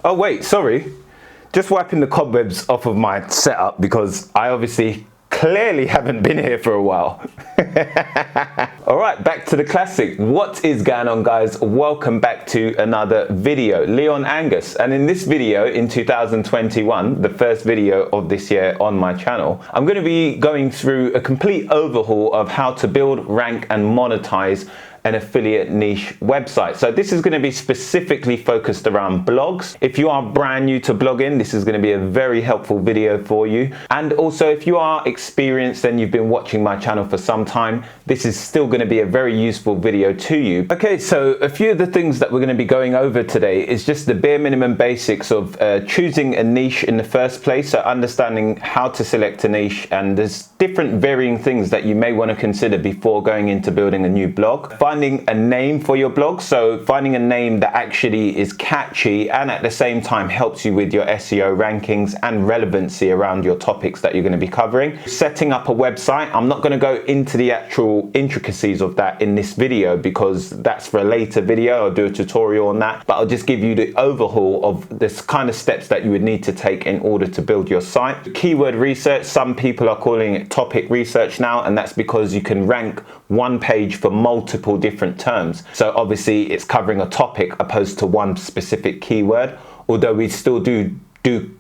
Oh wait, sorry. Just wiping the cobwebs off of my setup because I obviously clearly haven't been here for a while. All right, back to the classic. What is going on, guys? Welcome back to another video. Leon Angus, and in this video in 2021, the first video of this year on my channel, I'm going to be going through a complete overhaul of how to build, rank and monetize an affiliate niche website. So this is going to be specifically focused around blogs. If you are brand new to blogging, this is going to be a very helpful video for you. And also, if you are experienced and you've been watching my channel for some time, this is still going to be a very useful video to you. Okay, so a few of the things that we're going to be going over today is just the bare minimum basics of choosing a niche in the first place. So understanding how to select a niche, and there's different varying things that you may want to consider before going into building a new blog. Finding a name for your blog, so finding a name that actually is catchy and at the same time helps you with your SEO rankings and relevancy around your topics that you're going to be covering. Setting up a website, I'm not going to go into the actual intricacies of that in this video because that's for a later video. I'll do a tutorial on that, but I'll just give you the overhaul of this kind of steps that you would need to take in order to build your site. Keyword research, some people are calling it topic research now, and that's because you can rank one page for multiple different terms. So obviously it's covering a topic opposed to one specific keyword, although we still do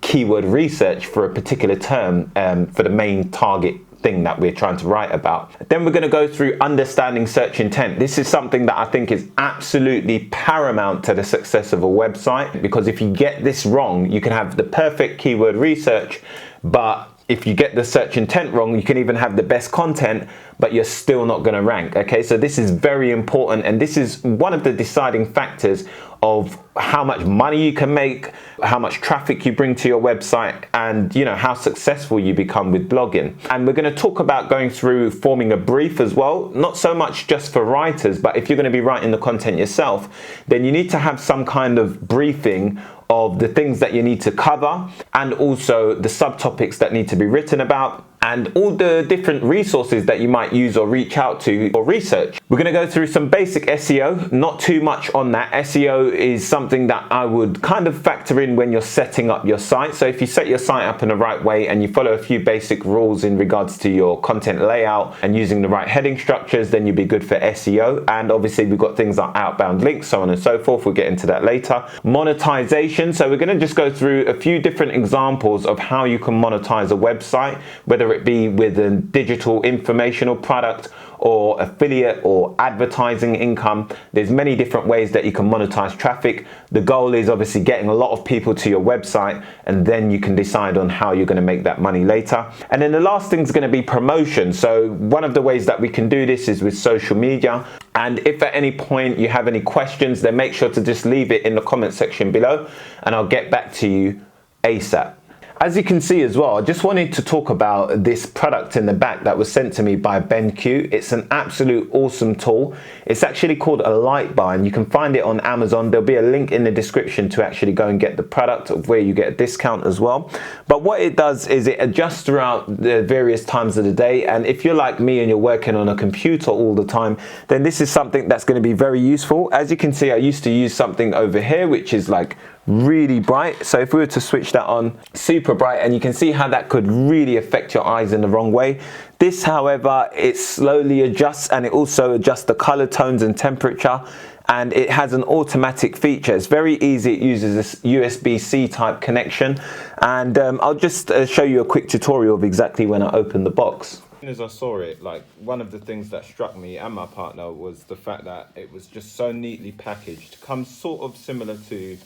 keyword research for a particular term for the main target thing that we're trying to write about. Then we're going to go through understanding search intent. This is something that I think is absolutely paramount to the success of a website, because if you get this wrong, you can have the perfect keyword research, but if you get the search intent wrong, you can even have the best content, but you're still not going to rank. Okay, so this is very important, and this is one of the deciding factors of how much money you can make, how much traffic you bring to your website, and how successful you become with blogging. And we're going to talk about going through forming a brief as well, not so much just for writers, but if you're going to be writing the content yourself, then you need to have some kind of briefing of the things that you need to cover, and also the subtopics that need to be written about, and all the different resources that you might use or reach out to or research. We're going to go through some basic SEO, not too much on that. SEO is something that I would kind of factor in when you're setting up your site. So if you set your site up in the right way and you follow a few basic rules in regards to your content layout and using the right heading structures, then you'll be good for SEO. And obviously we've got things like outbound links, so on and so forth. We'll get into that later. Monetization. So we're going to just go through a few different examples of how you can monetize a website, whether it be with a digital informational product or affiliate or advertising income. There's many different ways that you can monetize traffic. The goal is obviously getting a lot of people to your website, and then you can decide on how you're going to make that money later. And then the last thing is going to be promotion. So one of the ways that we can do this is with social media. And if at any point you have any questions, then make sure to just leave it in the comment section below and I'll get back to you ASAP. As you can see as well, I just wanted to talk about this product in the back that was sent to me by BenQ. It's an absolute awesome tool. It's actually called a Lightbar, and you can find it on Amazon. There'll be a link in the description to actually go and get the product, where you get a discount as well. But what it does is it adjusts throughout the various times of the day. And if you're like me and you're working on a computer all the time, then this is something that's going to be very useful. As you can see, I used to use something over here, which is like really bright. So if we were to switch that on, super bright, and you can see how that could really affect your eyes in the wrong way. This, however, it slowly adjusts, and it also adjusts the color tones and temperature, and it has an automatic feature. It's very easy. It uses this USB-C type connection, and I'll just show you a quick tutorial of exactly when I open the box. As I saw it, like, one of the things that struck me and my partner was the fact that it was just so neatly packaged. Comes sort of similar to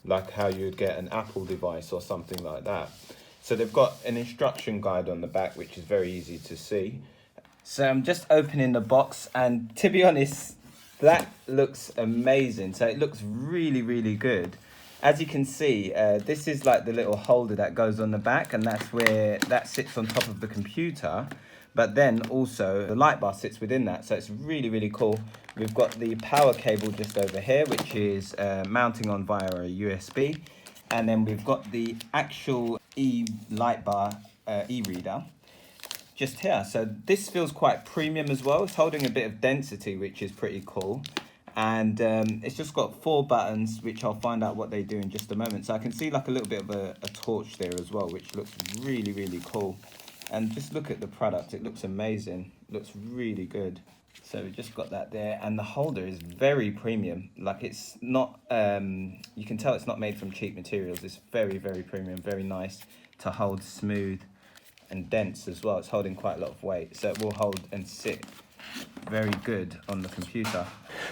like how you'd get an Apple device or something like that. So they've got an instruction guide on the back, which is very easy to see. So I'm just opening the box, and to be honest, that looks amazing. So it looks really, really good. As you can see, this is like the little holder that goes on the back, and that's where that sits on top of the computer. But then also the light bar sits within that, so it's really, really cool. We've got the power cable just over here, which is mounting on via a USB. And then we've got the actual Lightbar e-reader just here. So this feels quite premium as well. It's holding a bit of density, which is pretty cool. and it's just got 4 buttons, which I'll find out what they do in just a moment. So I can see like a little bit of a torch there as well, which looks really, really cool. And just look at the product, it looks amazing, looks really good. So we just got that there, and the holder is very premium. Like, it's not, you can tell it's not made from cheap materials. It's very, very premium, very nice to hold, smooth and dense as well. It's holding quite a lot of weight, so it will hold and sit very good on the computer.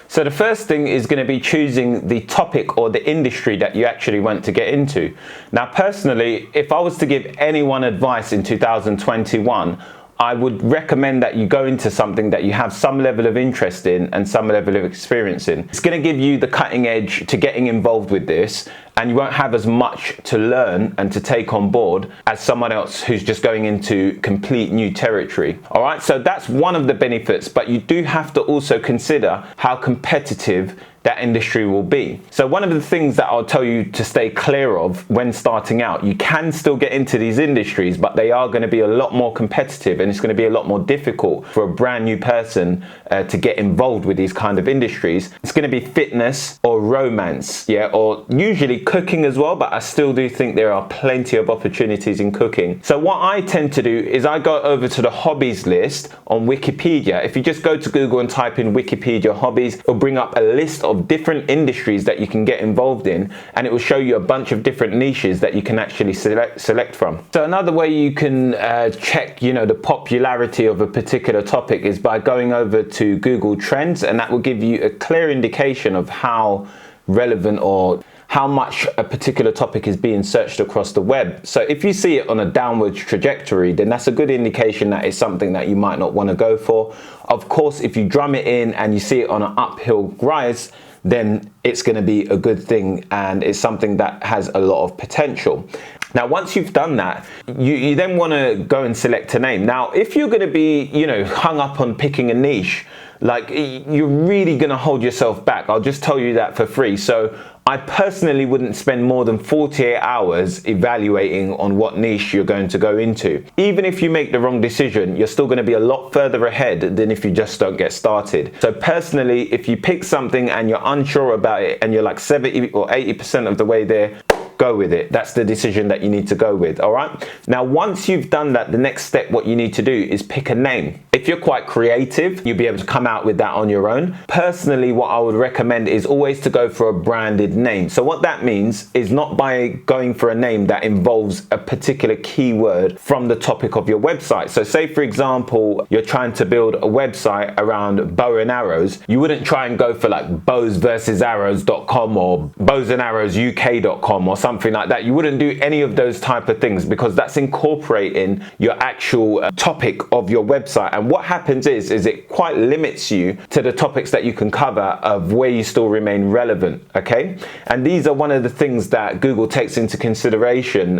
So the first thing is going to be choosing the topic or the industry that you actually want to get into. Now, personally, if I was to give anyone advice in 2021, I would recommend that you go into something that you have some level of interest in and some level of experience in. It's going to give you the cutting edge to getting involved with this, and you won't have as much to learn and to take on board as someone else who's just going into complete new territory. All right, so that's one of the benefits, but you do have to also consider how competitive that industry will be. So one of the things that I'll tell you to stay clear of when starting out, you can still get into these industries, but they are going to be a lot more competitive, and it's going to be a lot more difficult for a brand new person to get involved with these kind of industries. It's going to be fitness or romance, yeah, or usually cooking as well, but I still do think there are plenty of opportunities in cooking. So what I tend to do is I go over to the hobbies list on Wikipedia. If you just go to Google and type in Wikipedia hobbies, it'll bring up a list of different industries that you can get involved in, and it will show you a bunch of different niches that you can actually select from. So another way you can check, you know, the popularity of a particular topic is by going over to Google Trends, and that will give you a clear indication of how relevant or how much a particular topic is being searched across the web. So if you see it on a downward trajectory, then that's a good indication that it's something that you might not want to go for. Of course, if you drum it in and you see it on an uphill rise, then it's going to be a good thing, and it's something that has a lot of potential. Now, once you've done that, you then want to go and select a name. Now, if you're going to be, you know, hung up on picking a niche, like, you're really going to hold yourself back. I'll just tell you that for free. So I personally wouldn't spend more than 48 hours evaluating on what niche you're going to go into. Even if you make the wrong decision, you're still going to be a lot further ahead than if you just don't get started. So personally, if you pick something and you're unsure about it and you're like 70 or 80% of the way there, go with it. That's the decision that you need to go with. All right. Now, once you've done that, the next step, what you need to do is pick a name. If you're quite creative, you'll be able to come out with that on your own. Personally, what I would recommend is always to go for a branded name. So what that means is not by going for a name that involves a particular keyword from the topic of your website. So say, for example, you're trying to build a website around bow and arrows. You wouldn't try and go for like bowsversusarrows.com or bowsandarrowsuk.com or something like that. You wouldn't do any of those type of things, because that's incorporating your actual topic of your website. And what happens is it quite limits you to the topics that you can cover of where you still remain relevant. Okay. And these are one of the things that Google takes into consideration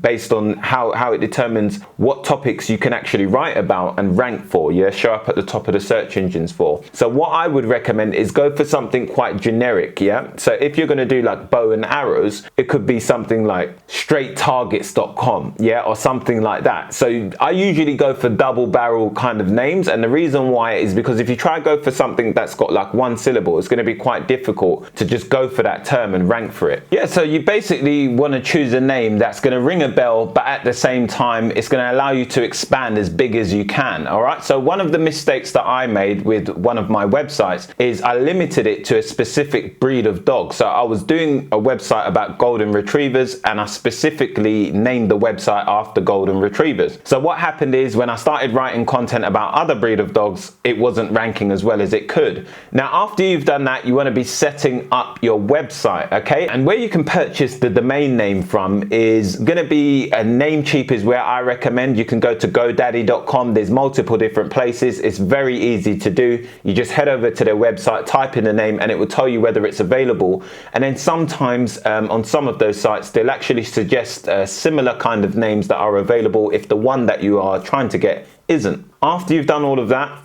based on how it determines what topics you can actually write about and rank for, yeah, show up at the top of the search engines for. So what I would recommend is go for something quite generic. Yeah. So if you're going to do like bow and arrows, it could be something like straighttargets.com, yeah, or something like that. So I usually go for double barrel kind of names, and the reason why is because if you try to go for something that's got like one syllable, it's going to be quite difficult to just go for that term and rank for it. Yeah, so you basically want to choose a name that's going to ring a bell, but at the same time it's going to allow you to expand as big as you can. All right, so one of the mistakes that I made with one of my websites is I limited it to a specific breed of dog. So I was doing a website about golden retrievers, and I specifically named the website after golden retrievers. So what happened is when I started writing content about other breed of dogs, it wasn't ranking as well as it could. Now, after you've done that, you want to be setting up your website, okay? And where you can purchase the domain name from is going to be Namecheap is where I recommend. You can go to godaddy.com. There's multiple different places. It's very easy to do. You just head over to their website, type in the name, and it will tell you whether it's available. And then sometimes on some of those sites, they'll actually suggest similar kind of names that are available if the one that you are trying to get isn't. After you've done all of that,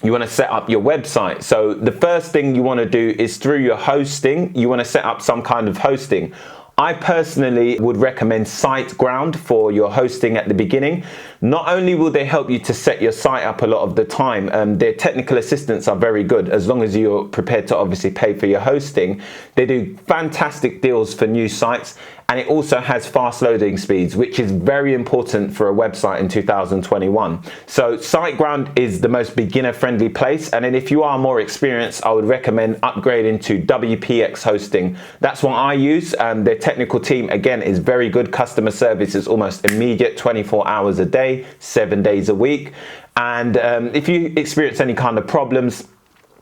you want to set up your website. So the first thing you want to do is through your hosting, you want to set up some kind of hosting. I personally would recommend SiteGround for your hosting at the beginning. Not only will they help you to set your site up a lot of the time, their technical assistants are very good as long as you're prepared to obviously pay for your hosting. They do fantastic deals for new sites, and it also has fast loading speeds, which is very important for a website in 2021. So SiteGround is the most beginner friendly place, and then if you are more experienced, I would recommend upgrading to WPX hosting. That's what I use. Their technical team again is very good. Customer service is almost immediate, 24 hours a day, 7 days a week. And if you experience any kind of problems,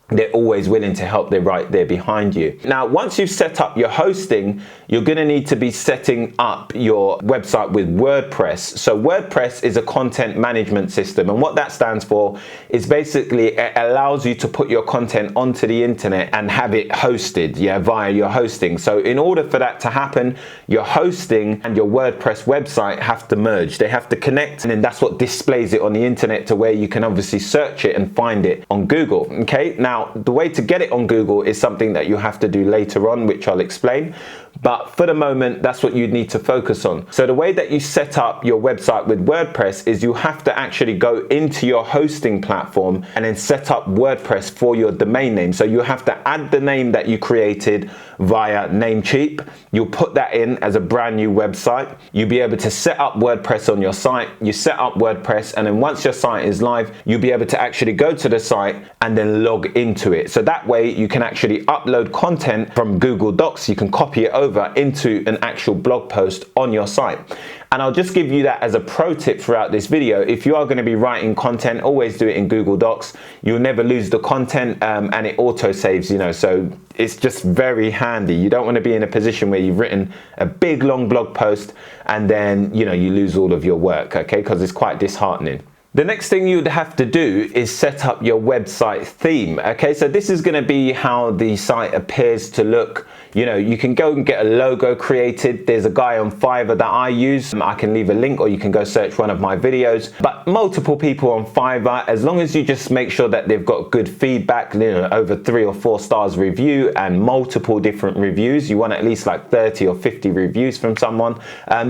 they're always willing to help. They're right there behind you. Now, once you've set up your hosting, you're going to need to be setting up your website with WordPress. So WordPress is a content management system, and what that stands for is basically it allows you to put your content onto the internet and have it hosted, via your hosting. So in order for that to happen, your hosting and your WordPress website have to merge. They have to connect, and then that's what displays it on the internet to where you can obviously search it and find it on Google. Okay, now the way to get it on Google is something that you have to do later on, which I'll explain. But for the moment, that's what you need to focus on. So the way that you set up your website with WordPress is you have to actually go into your hosting platform and then set up WordPress for your domain name. So you have to add the name that you created via Namecheap. You'll put that in as a brand new website. You'll be able to set up WordPress on your site. You set up WordPress, and then once your site is live, you'll be able to actually go to the site and then log into it. So that way you can actually upload content from Google Docs. You can copy it over into an actual blog post on your site. And I'll just give you that as a pro tip throughout this video. If you are going to be writing content, always do it in Google Docs. You'll never lose the content, and it auto saves, so it's just very handy. You don't want to be in a position where you've written a big long blog post and then you lose all of your work, okay, because it's quite disheartening. The next thing you'd have to do is set up your website theme. Okay, so this is going to be how the site appears to look. You can go and get a logo created. There's a guy on Fiverr that I use. I can leave a link, or you can go search one of my videos. But multiple people on Fiverr, as long as you just make sure that they've got good feedback, over 3 or 4 stars review and multiple different reviews. You want at least like 30 or 50 reviews from someone.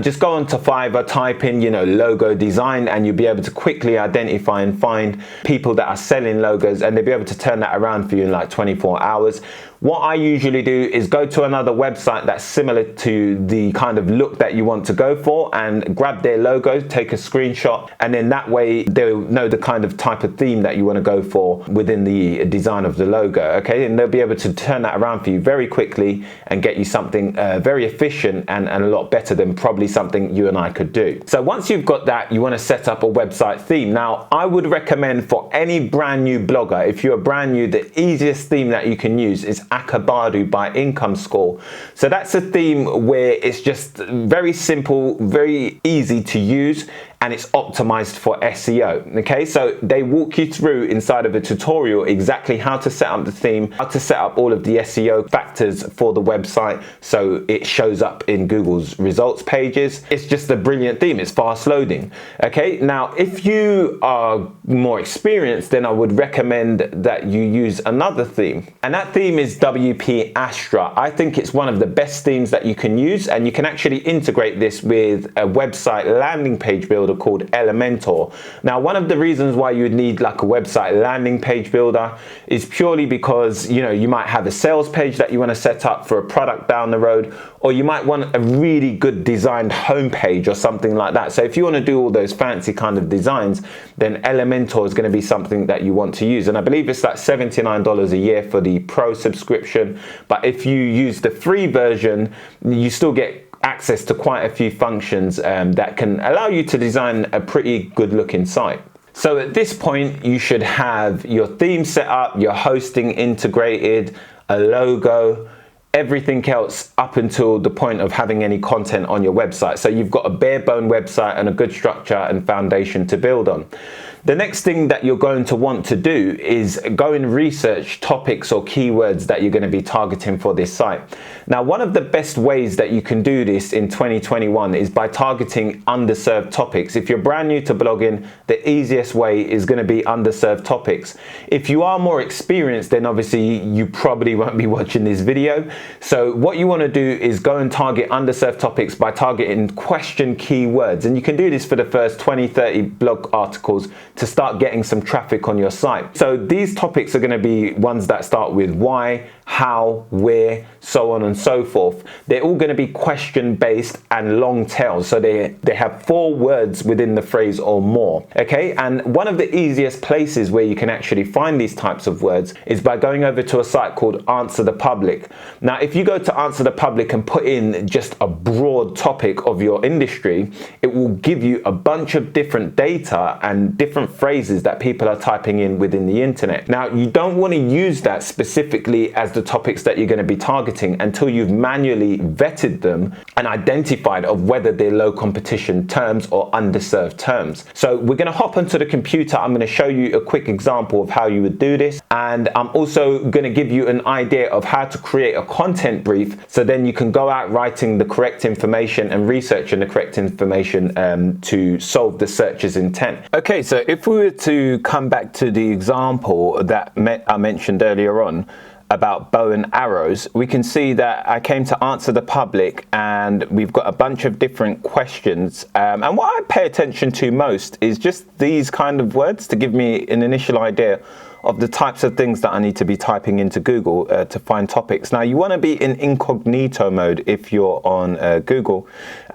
Just go onto Fiverr, type in, logo design, and you'll be able to quickly identify and find people that are selling logos, and they'll be able to turn that around for you in like 24 hours. What I usually do is go to another website that's similar to the kind of look that you want to go for and grab their logo, take a screenshot, and then that way they'll know the kind of type of theme that you want to go for within the design of the logo, okay? And they'll be able to turn that around for you very quickly and get you something very efficient and a lot better than probably something you and I could do. So once you've got that, you want to set up a website theme. Now, I would recommend for any brand new blogger, if you're brand new, the easiest theme that you can use is Akabadu by Income Score. So that's a theme where it's just very simple, very easy to use, and it's optimized for SEO. Okay, so they walk you through inside of a tutorial exactly how to set up the theme, how to set up all of the SEO factors for the website so it shows up in Google's results pages. It's just a brilliant theme. It's fast loading. Okay, now if you are more experienced, then I would recommend that you use another theme, and that theme is WP Astra. I think it's one of the best themes that you can use, and you can actually integrate this with a website landing page builder called Elementor. Now, one of the reasons why you'd need like a website landing page builder is purely because you might have a sales page that you want to set up for a product down the road, or you might want a really good designed homepage or something like that. So if you want to do all those fancy kind of designs, then Elementor is going to be something that you want to use. And I believe it's like $79 a year for the pro subscription, but if you use the free version, you still get access to quite a few functions that can allow you to design a pretty good looking site. So at this point, you should have your theme set up, your hosting integrated, a logo, everything else up until the point of having any content on your website. So you've got a bare bone website and a good structure and foundation to build on. The next thing that you're going to want to do is go and research topics or keywords that you're going to be targeting for this site. Now, one of the best ways that you can do this in 2021 is by targeting underserved topics. If you're brand new to blogging, the easiest way is going to be underserved topics. If you are more experienced, then obviously you probably won't be watching this video. So what you want to do is go and target underserved topics by targeting question keywords. And you can do this for the first 20, 30 blog articles to start getting some traffic on your site. So these topics are going to be ones that start with why, how, where, so on and so forth. They're all going to be question based and long tails. So they have 4 words within the phrase or more. Okay. And one of the easiest places where you can actually find these types of words is by going over to a site called Answer the Public. Now, if you go to Answer the Public and put in just a broad topic of your industry, it will give you a bunch of different data and different phrases that people are typing in within the internet. Now, you don't want to use that specifically as the topics that you're going to be targeting until you've manually vetted them and identified of whether they're low competition terms or underserved terms. So we're going to hop onto the computer. I'm going to show you a quick example of how you would do this. And I'm also going to give you an idea of how to create a content brief, so then you can go out writing the correct information and researching the correct information to solve the searcher's intent. Okay, so if we were to come back to the example that I mentioned earlier on about bow and arrows, we can see that I came to Answer the Public and we've got a bunch of different questions. And what I pay attention to most is just these kind of words to give me an initial idea of the types of things that I need to be typing into Google to find topics. Now, you want to be in incognito mode if you're on Google.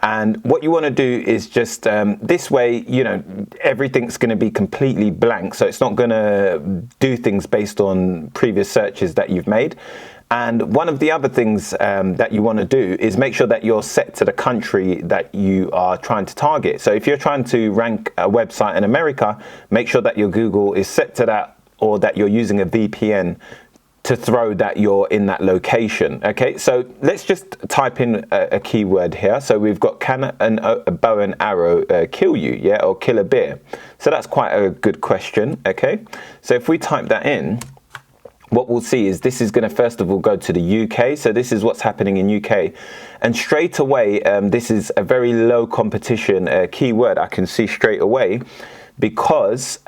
And what you want to do is just this way, you know, everything's going to be completely blank. So it's not going to do things based on previous searches that you've made. And one of the other things that you want to do is make sure that you're set to the country that you are trying to target. So if you're trying to rank a website in America, make sure that your Google is set to that, or that you're using a VPN to throw that you're in that location. Okay, so let's just type in a keyword here. So we've got, can a bow and arrow kill you? Yeah, or kill a bear? So that's quite a good question. Okay, so if we type that in, what we'll see is this is going to first of all go to the UK. So this is what's happening in UK. And straight away, this is a very low competition keyword. I can see straight away, because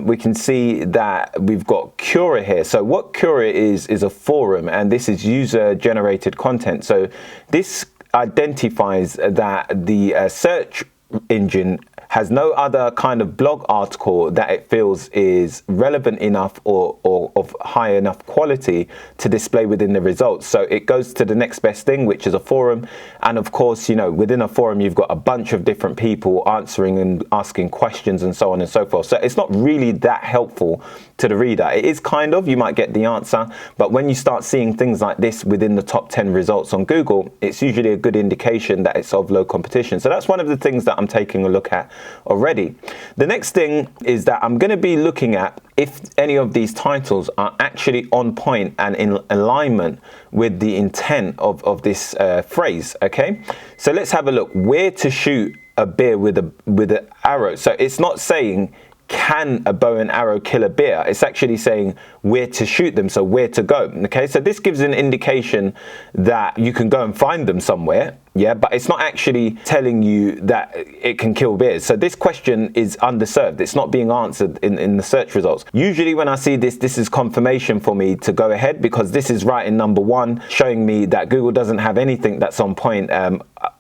we can see that we've got Cura here. So what Cura is a forum, and this is user generated content. So this identifies that the search engine has no other kind of blog article that it feels is relevant enough or of high enough quality to display within the results. So it goes to the next best thing, which is a forum. And of course, you know, within a forum, you've got a bunch of different people answering and asking questions and so on and so forth. So it's not really that helpful to the reader. It is kind of, you might get the answer, but when you start seeing things like this within the top 10 results on Google, it's usually a good indication that it's of low competition. So that's one of the things that I'm taking a look at already. The next thing is that I'm going to be looking at if any of these titles are actually on point and in alignment with the intent of this phrase. Okay, so let's have a look. Where to shoot a bear with an arrow. So it's not saying can a bow and arrow kill a bear? It's actually saying where to shoot them, so where to go. Okay, so this gives an indication that you can go and find them somewhere. Yeah, but it's not actually telling you that it can kill bears. So this question is underserved. It's not being answered in the search results. Usually when I see this, this is confirmation for me to go ahead, because this is right in number 1, showing me that Google doesn't have anything that's on point.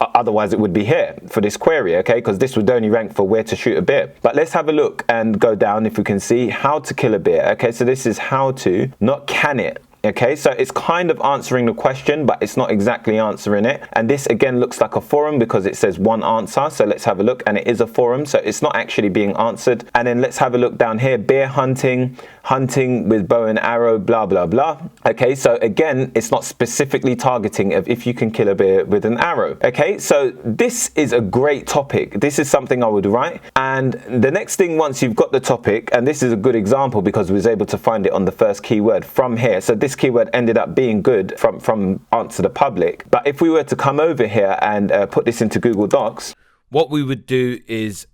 Otherwise it would be here for this query, okay? Because this would only rank for where to shoot a bear. But let's have a look and go down if we can see how to kill a bear. Okay, so this is how to, not can it. Okay, so it's kind of answering the question, but it's not exactly answering it. And this again looks like a forum because it says one answer. So let's have a look, and it is a forum, so it's not actually being answered. And then let's have a look down here, bear hunting, hunting with bow and arrow, blah, blah, blah. Okay, so again, it's not specifically targeting of if you can kill a bear with an arrow. Okay, so this is a great topic. This is something I would write. And the next thing, once you've got the topic, and this is a good example because we was able to find it on the first keyword from here. So this keyword ended up being good from Answer the Public. But if we were to come over here and put this into Google Docs, what we would do is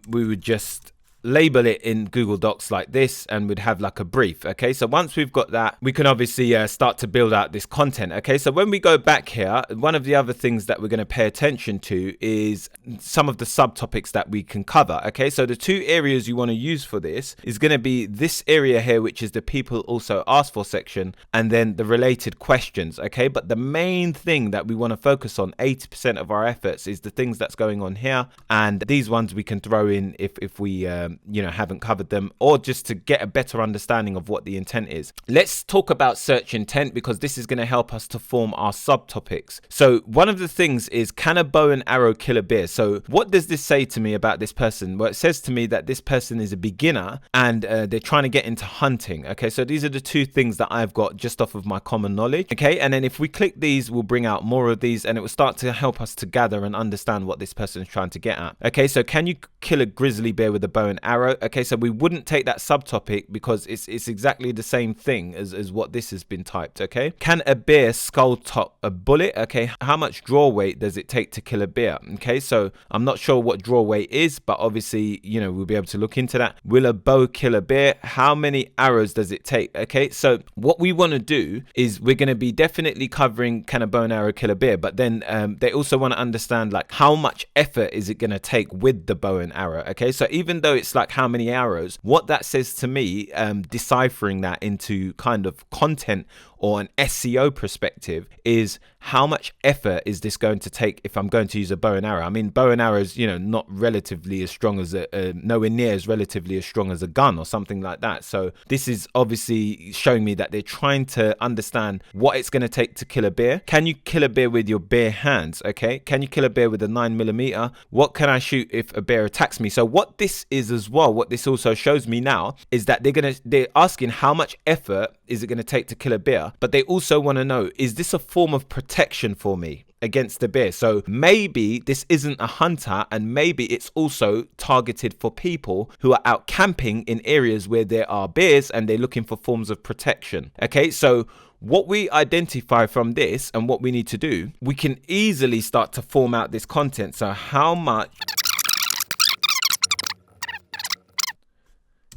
we would just label it in Google Docs like this, and we'd have like a brief. Okay, so once we've got that, we can obviously start to build out this content. Okay, so when we go back here, one of the other things that we're going to pay attention to is some of the subtopics that we can cover. Okay, so the two areas you want to use for this is going to be this area here, which is the people also ask for section, and then the related questions. Okay, but the main thing that we want to focus on, 80% of our efforts, is the things that's going on here, and these ones we can throw in if we haven't covered them, or just to get a better understanding of what the intent is. Let's talk about search intent, because this is going to help us to form our subtopics. So one of the things is, can a bow and arrow kill a bear? So what does this say to me about this person? Well, it says to me that this person is a beginner and they're trying to get into hunting. Okay, so these are the two things that I've got just off of my common knowledge. Okay, and then if we click these, we'll bring out more of these, and it will start to help us to gather and understand what this person is trying to get at. Okay, so can you kill a grizzly bear with a bow and arrow? Okay, so we wouldn't take that subtopic because it's exactly the same thing as what this has been typed. Okay, can a bear skull top a bullet? Okay, how much draw weight does it take to kill a bear? Okay, so I'm not sure what draw weight is, but obviously, we'll be able to look into that. Will a bow kill a bear? How many arrows does it take? Okay, so what we want to do is we're going to be definitely covering can a bow and arrow kill a bear, but then they also want to understand like how much effort is it going to take with the bow and arrow. Okay, so even though it's like how many arrows, what that says to me, deciphering that into kind of content or an SEO perspective, is how much effort is this going to take if I'm going to use a bow and arrow? I mean, bow and arrow is, not relatively as strong as nowhere near as relatively as strong as a gun or something like that. So this is obviously showing me that they're trying to understand what it's going to take to kill a bear. Can you kill a bear with your bare hands? Okay. Can you kill a bear with a 9mm? What can I shoot if a bear attacks me? So what this is as well, what this also shows me now, is that they're asking how much effort is it going to take to kill a bear, but they also want to know, is this a form of protection for me against the bear? So maybe this isn't a hunter, and maybe it's also targeted for people who are out camping in areas where there are bears and they're looking for forms of protection. Okay, so what we identify from this and what we need to do, we can easily start to form out this content. So how much...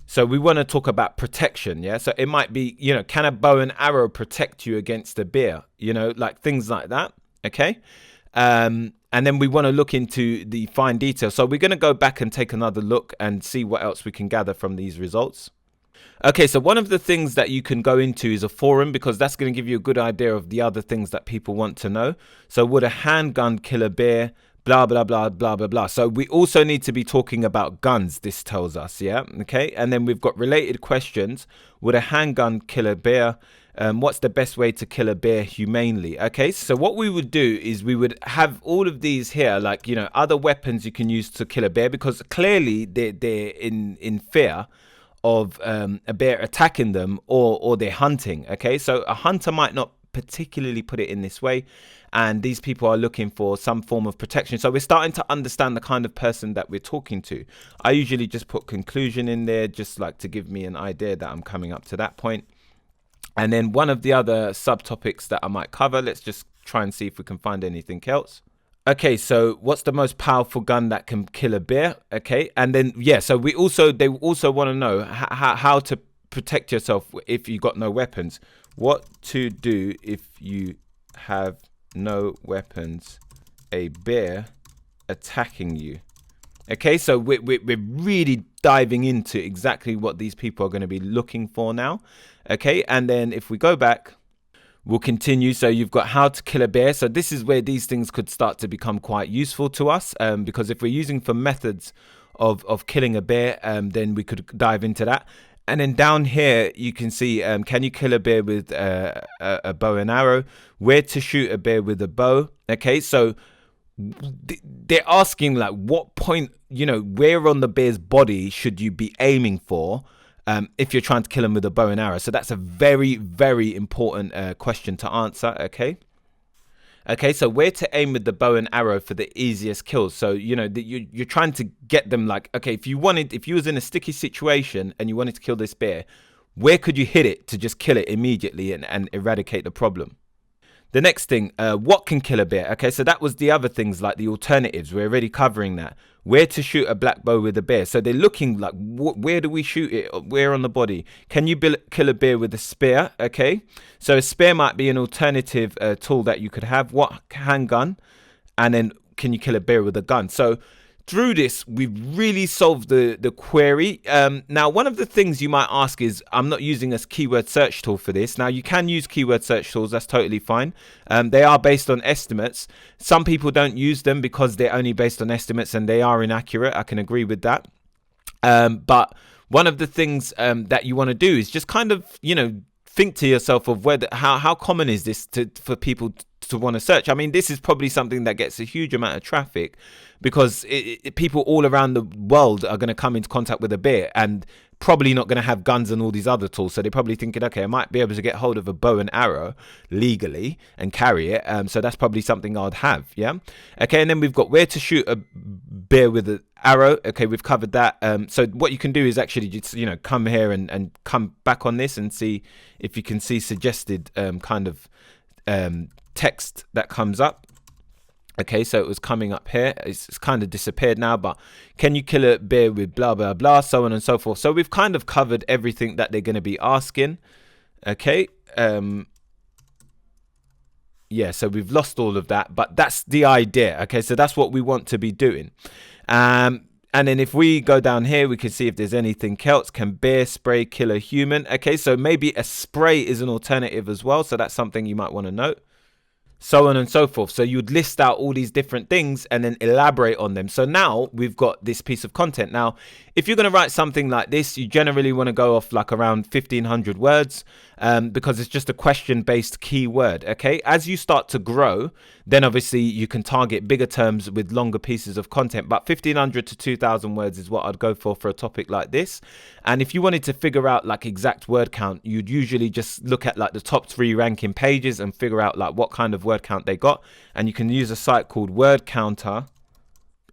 So we want to talk about protection, yeah? So it might be, can a bow and arrow protect you against a bear? Like things like that, okay? And then we want to look into the fine detail. So we're going to go back and take another look and see what else we can gather from these results. Okay, so one of the things that you can go into is a forum, because that's going to give you a good idea of the other things that people want to know. So would a handgun kill a bear? Blah, blah, blah, blah, blah, blah. So we also need to be talking about guns, this tells us, yeah? Okay, and then we've got related questions. Would a handgun kill a bear? What's the best way to kill a bear humanely? Okay, so what we would do is we would have all of these here, like, other weapons you can use to kill a bear, because clearly they're in fear of a bear attacking them, or they're hunting. Okay, so a hunter might not particularly put it in this way, and these people are looking for some form of protection. So we're starting to understand the kind of person that we're talking to. I usually just put conclusion in there, just like to give me an idea that I'm coming up to that point. And then one of the other subtopics that I might cover, let's just try and see if we can find anything else. Okay, so what's the most powerful gun that can kill a bear? Okay, and then so they also want to know how to protect yourself if you got no weapons. What to do if you have no weapons, a bear attacking you. Okay, so we're really diving into exactly what these people are going to be looking for now. Okay, and then if we go back, we'll continue. So you've got how to kill a bear. So this is where these things could start to become quite useful to us, because if we're using for methods of killing a bear, then we could dive into that. And then down here, you can see, can you kill a bear with a bow and arrow? Where to shoot a bear with a bow? Okay, so they're asking like what point, where on the bear's body should you be aiming for if you're trying to kill him with a bow and arrow? So that's a very, very important question to answer, okay? Okay, so where to aim with the bow and arrow for the easiest kills. So, you're trying to get them like, okay, if you was in a sticky situation and you wanted to kill this bear, where could you hit it to just kill it immediately and eradicate the problem? The next thing, what can kill a bear? Okay, so that was the other things, like the alternatives. We're already covering that. Where to shoot a black bow with a bear. So they're looking like, where do we shoot it? Where on the body? Can you kill a bear with a spear? Okay, so a spear might be an alternative tool that you could have. What handgun? And then can you kill a bear with a gun? So through this, we've really solved the query. Now, one of the things you might ask is, I'm not using a keyword search tool for this. Now, you can use keyword search tools. That's totally fine. They are based on estimates. Some people don't use them because they're only based on estimates and they are inaccurate. I can agree with that. But one of the things that you want to do is just kind of, think to yourself of whether how common is this for people to want to search. I mean, this is probably something that gets a huge amount of traffic because people all around the world are going to come into contact with a bear and probably not going to have guns and all these other tools. So they're probably thinking, okay, I might be able to get hold of a bow and arrow legally and carry it. So that's probably something I'd have. Yeah. Okay. And then we've got where to shoot a bear with an arrow. Okay. We've covered that. So what you can do is actually just, come here and come back on this and see if you can see suggested kind of text that comes up. Okay, so it was coming up here. It's kind of disappeared now, but can you kill a bear with blah, blah, blah, so on and so forth. So we've kind of covered everything that they're going to be asking. Okay. Yeah, so we've lost all of that, but that's the idea. Okay, so that's what we want to be doing. And then if we go down here, we can see if there's anything else. Can bear spray kill a human? Okay, so maybe a spray is an alternative as well. So that's something you might want to note. So on and so forth. So you'd list out all these different things and then elaborate on them. So now we've got this piece of content. Now, if you're going to write something like this, you generally want to go off like around 1,500 words because it's just a question-based keyword. Okay, as you start to grow, then obviously you can target bigger terms with longer pieces of content. But 1,500 to 2,000 words is what I'd go for a topic like this. And if you wanted to figure out like exact word count, you'd usually just look at like the top 3 ranking pages and figure out like what kind of word count they got. And you can use a site called Word Counter,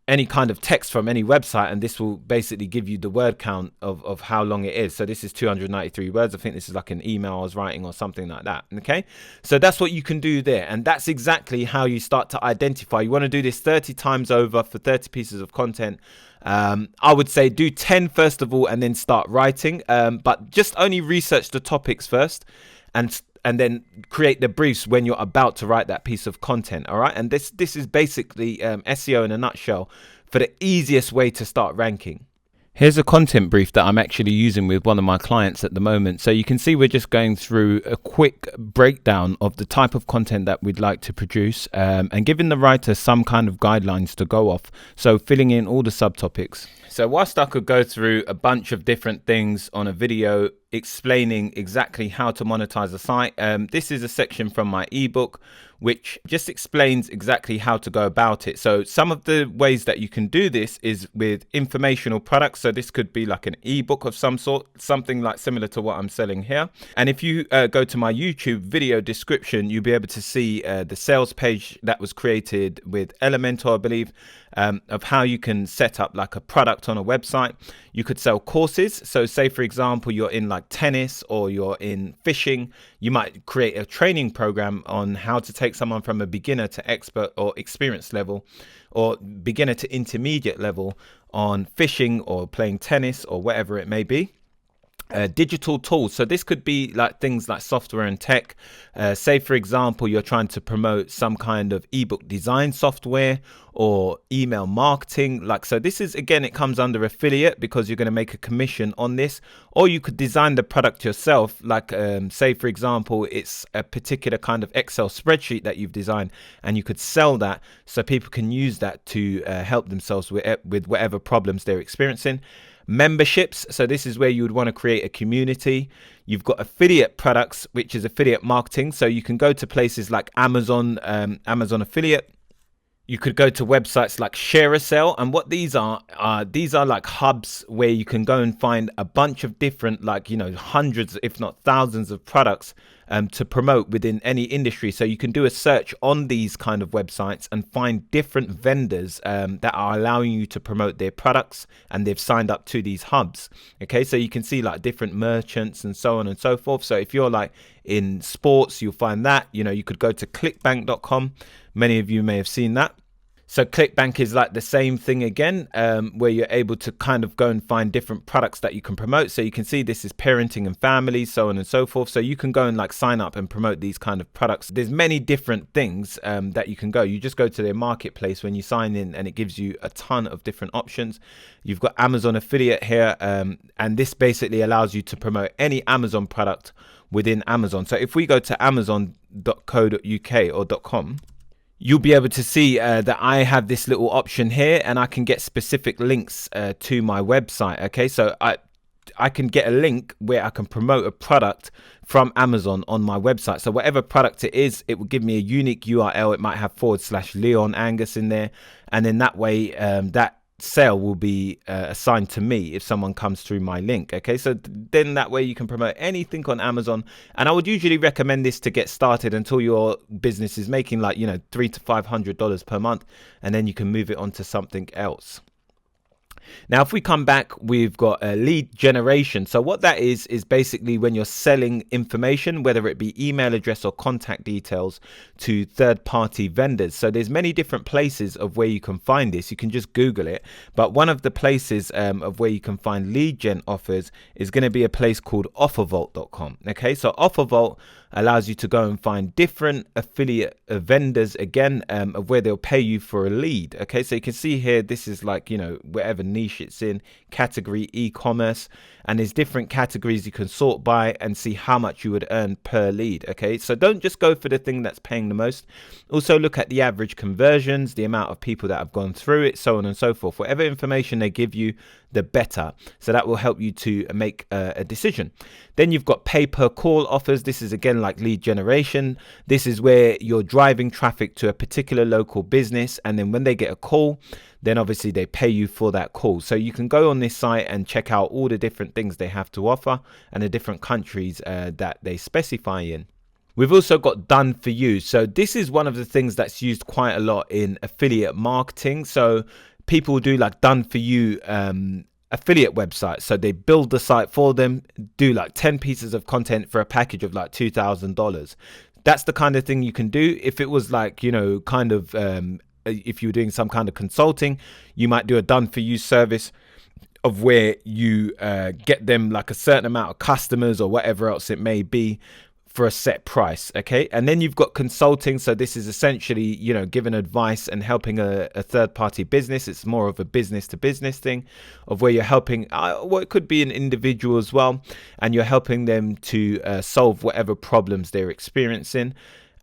any kind of text from any website, and this will basically give you the word count of how long it is. So this is 293 words. I think this is like an email I was writing or something like that. Okay, so that's what you can do there, and that's exactly how you start to identify. You want to do this 30 times over for 30 pieces of content. I would say do 10 first of all and then start writing, but just only research the topics first and then create the briefs when you're about to write that piece of content. All right, and this is basically SEO in a nutshell for the easiest way to start ranking. Here's a content brief that I'm actually using with one of my clients at the moment. So you can see we're just going through a quick breakdown of the type of content that we'd like to produce and giving the writer some kind of guidelines to go off. So filling in all the subtopics. So whilst I could go through a bunch of different things on a video explaining exactly how to monetize a site, this is a section from my ebook which just explains exactly how to go about it. So some of the ways that you can do this is with informational products. So this could be like an ebook of some sort, something like similar to what I'm selling here. And if you go to my YouTube video description, you'll be able to see the sales page that was created with Elementor, I believe, of how you can set up like a product on a website. You could sell courses. So say, for example, you're in like tennis or you're in fishing, you might create a training program on how to take someone from a beginner to expert or experienced level, or beginner to intermediate level on fishing or playing tennis or whatever it may be. Digital tools. So this could be like things like software and tech. Say, for example, you're trying to promote some kind of ebook design software or email marketing. Like, so this is, again, it comes under affiliate because you're going to make a commission on this, or you could design the product yourself. Like, say, for example, it's a particular kind of Excel spreadsheet that you've designed and you could sell that so people can use that to help themselves with whatever problems they're experiencing. Memberships. So this is where you would want to create a community. You've got affiliate products, which is affiliate marketing. So you can go to places like Amazon, Amazon affiliate. You could go to websites like ShareASale, and what these are like hubs where you can go and find a bunch of different, like, hundreds, if not thousands of products to promote within any industry. So you can do a search on these kind of websites and find different vendors that are allowing you to promote their products, and they've signed up to these hubs. Okay, so you can see like different merchants and so on and so forth. So if you're like in sports, you'll find that, you know, you could go to clickbank.com. Many of you may have seen that. So ClickBank is like the same thing again, where you're able to kind of go and find different products that you can promote. So you can see this is parenting and family, so on and so forth. So you can go and like sign up and promote these kind of products. There's many different things that you can go. You just go to their marketplace when you sign in, and it gives you a ton of different options. You've got Amazon affiliate here, and this basically allows you to promote any Amazon product within Amazon. So if we go to amazon.co.uk or .com, you'll be able to see that I have this little option here, and I can get specific links to my website. Okay, so I can get a link where I can promote a product from Amazon on my website. So whatever product it is, it will give me a unique URL. It might have /Leon Angus in there, and then that way that sale will be assigned to me if someone comes through my link. Okay, so then that way you can promote anything on Amazon, and I would usually recommend this to get started until your business is making like, you know, $300 to $500 per month, and then you can move it on to something else. Now, if we come back, we've got a lead generation. So what that is basically when you're selling information, whether it be email address or contact details, to third-party vendors. So there's many different places of where you can find this. You can just Google it. But one of the places of where you can find lead gen offers is going to be a place called offervault.com. Okay, so Offervault allows you to go and find different affiliate vendors again, of where they'll pay you for a lead. Okay, so you can see here, this is like, you know, whatever niche it's in, category e-commerce, and there's different categories you can sort by and see how much you would earn per lead. Okay, so don't just go for the thing that's paying the most. Also look at the average conversions, the amount of people that have gone through it, so on and so forth. Whatever information they give you, the better. So that will help you to make a decision. Then you've got pay per call offers. This is again like lead generation. This is where you're driving traffic to a particular local business, and then when they get a call, then obviously they pay you for that call. So you can go on this site and check out all the different things they have to offer and the different countries that they specify in. We've also got done for you. So this is one of the things that's used quite a lot in affiliate marketing. So people do like done for you affiliate websites. So they build the site for them, do like 10 pieces of content for a package of like $2,000. That's the kind of thing you can do. If it was like, you know, kind of if you were doing some kind of consulting, you might do a done for you service of where you get them like a certain amount of customers or whatever else it may be for a set price. Okay, and then you've got consulting. So this is essentially, you know, giving advice and helping a third-party business. It's more of a business to business thing of where you're helping well, it could be an individual as well, and you're helping them to solve whatever problems they're experiencing,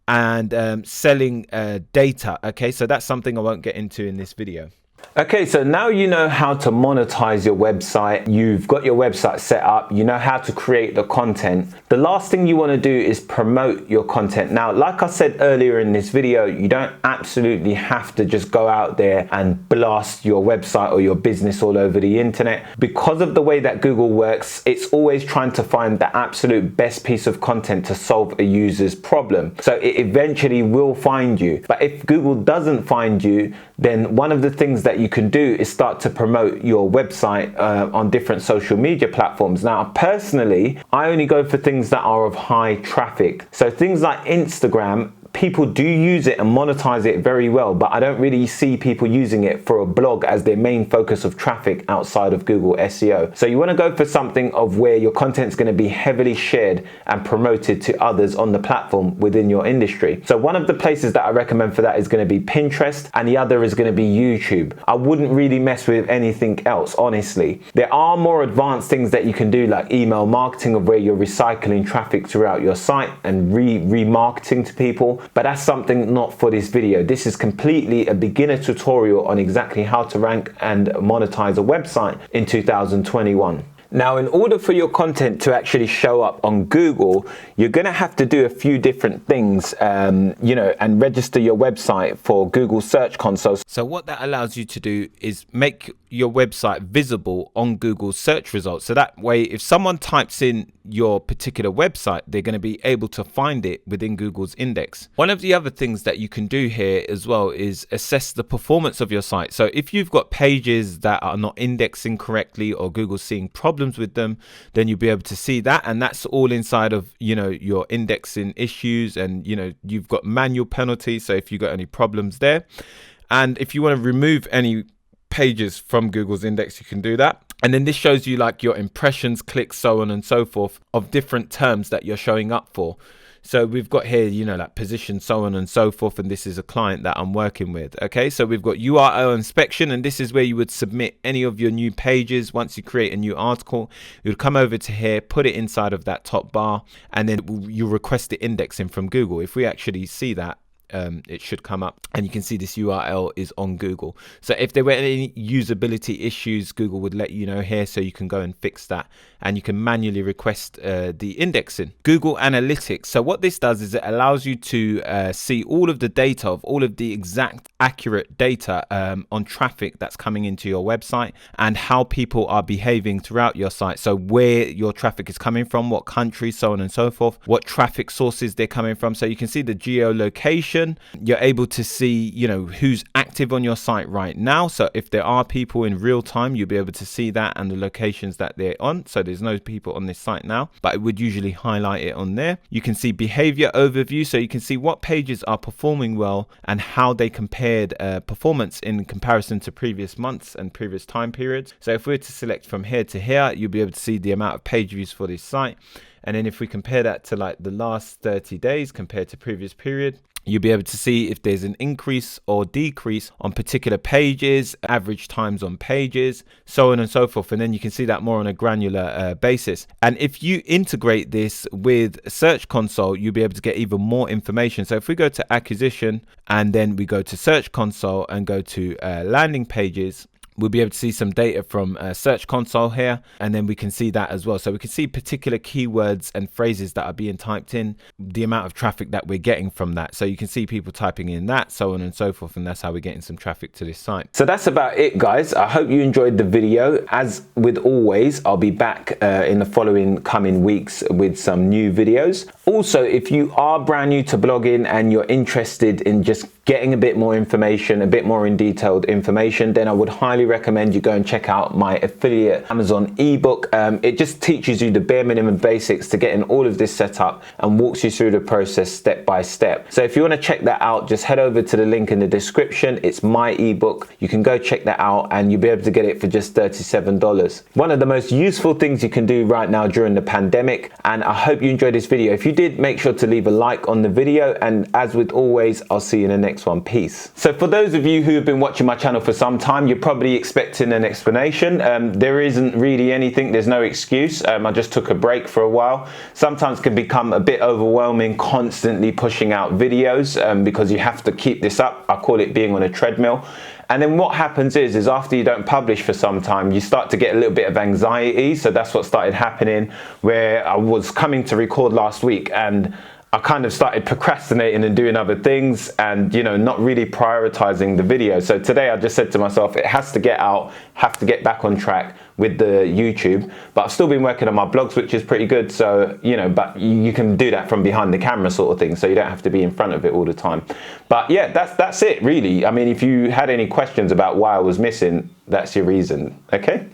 and selling data. Okay, so that's something I won't get into in this video. Okay, so now you know how to monetize your website. You've got your website set up. You know how to create the content. The last thing you want to do is promote your content. Now, like I said earlier in this video, you don't absolutely have to just go out there and blast your website or your business all over the internet. Because of the way that Google works, it's always trying to find the absolute best piece of content to solve a user's problem. So it eventually will find you. But if Google doesn't find you, then one of the things that you can do is start to promote your website on different social media platforms. Now, personally, I only go for things that are of high traffic. So things like Instagram, people do use it and monetize it very well, but I don't really see people using it for a blog as their main focus of traffic outside of Google SEO. So you want to go for something of where your content's going to be heavily shared and promoted to others on the platform within your industry. So one of the places that I recommend for that is going to be Pinterest, and the other is going to be YouTube. I wouldn't really mess with anything else, honestly. There are more advanced things that you can do, like email marketing, of where you're recycling traffic throughout your site and remarketing to people. But that's something not for this video. This is completely a beginner tutorial on exactly how to rank and monetize a website in 2021. Now, in order for your content to actually show up on Google, you're going to have to do a few different things, you know, and register your website for Google Search Console. So what that allows you to do is make your website visible on Google search results. So that way, if someone types in your particular website, they're going to be able to find it within Google's index. One of the other things that you can do here as well is assess the performance of your site. So if you've got pages that are not indexing correctly or Google's seeing problems with them, then you'll be able to see that. And that's all inside of, your indexing issues, and, you've got manual penalties. So if you've got any problems there, and if you want to remove any pages from Google's index, you can do that. And then this shows you like your impressions, clicks, so on and so forth of different terms that you're showing up for. So we've got here, like position, so on and so forth. And this is a client that I'm working with. Okay, so we've got URL inspection, and this is where you would submit any of your new pages. Once you create a new article, you would come over to here, put it inside of that top bar, and then you request the indexing from Google. If we actually see that, it should come up, and you can see this URL is on Google. So if there were any usability issues, Google would let you know here, so you can go and fix that, and you can manually request the indexing. Google Analytics. So what this does is it allows you to see all of the data of all of the exact accurate data on traffic that's coming into your website and how people are behaving throughout your site. So where your traffic is coming from, what countries, so on and so forth, what traffic sources they're coming from. So you can see the geolocation. You're able to see, who's active on your site right now. So if there are people in real time, you'll be able to see that and the locations that they're on. So there's no people on this site now, but it would usually highlight it on there. You can see behavior overview. So you can see what pages are performing well and how they compared performance in comparison to previous months and previous time periods. So if we were to select from here to here, you'll be able to see the amount of page views for this site. And then if we compare that to like the last 30 days compared to previous period, you'll be able to see if there's an increase or decrease on particular pages, average times on pages, so on and so forth. And then you can see that more on a granular basis. And if you integrate this with Search Console, you'll be able to get even more information. So if we go to acquisition and then we go to Search Console and go to landing pages, we'll be able to see some data from Search Console here, and then we can see that as well. So we can see particular keywords and phrases that are being typed in, the amount of traffic that we're getting from that. So you can see people typing in that, so on and so forth, and that's how we're getting some traffic to this site. So that's about it, guys. I hope you enjoyed the video. As with always, I'll be back in the coming weeks with some new videos. Also, if you are brand new to blogging and you're interested in just getting a bit more information, a bit more in detailed information, then I would highly recommend you go and check out my affiliate Amazon ebook. It just teaches you the bare minimum basics to getting all of this set up and walks you through the process step by step. So if you want to check that out, just head over to the link in the description. It's my ebook. You can go check that out and you'll be able to get it for just $37. One of the most useful things you can do right now during the pandemic, and I hope you enjoyed this video. If you did, make sure to leave a like on the video, and as with always, I'll see you in the next one. Peace. So for those of you who have been watching my channel for some time, you're probably expecting an explanation. There isn't really anything. There's no excuse. I just took a break for a while. Sometimes it can become a bit overwhelming constantly pushing out videos because you have to keep this up. I call it being on a treadmill. And then what happens is after you don't publish for some time, you start to get a little bit of anxiety. So that's what started happening, where I was coming to record last week and I kind of started procrastinating and doing other things and, not really prioritizing the video. So today I just said to myself, it has to get out, have to get back on track with the YouTube. But I've still been working on my blogs, which is pretty good. So, but you can do that from behind the camera sort of thing. So you don't have to be in front of it all the time. But yeah, that's it really. I mean, if you had any questions about why I was missing, that's your reason. Okay.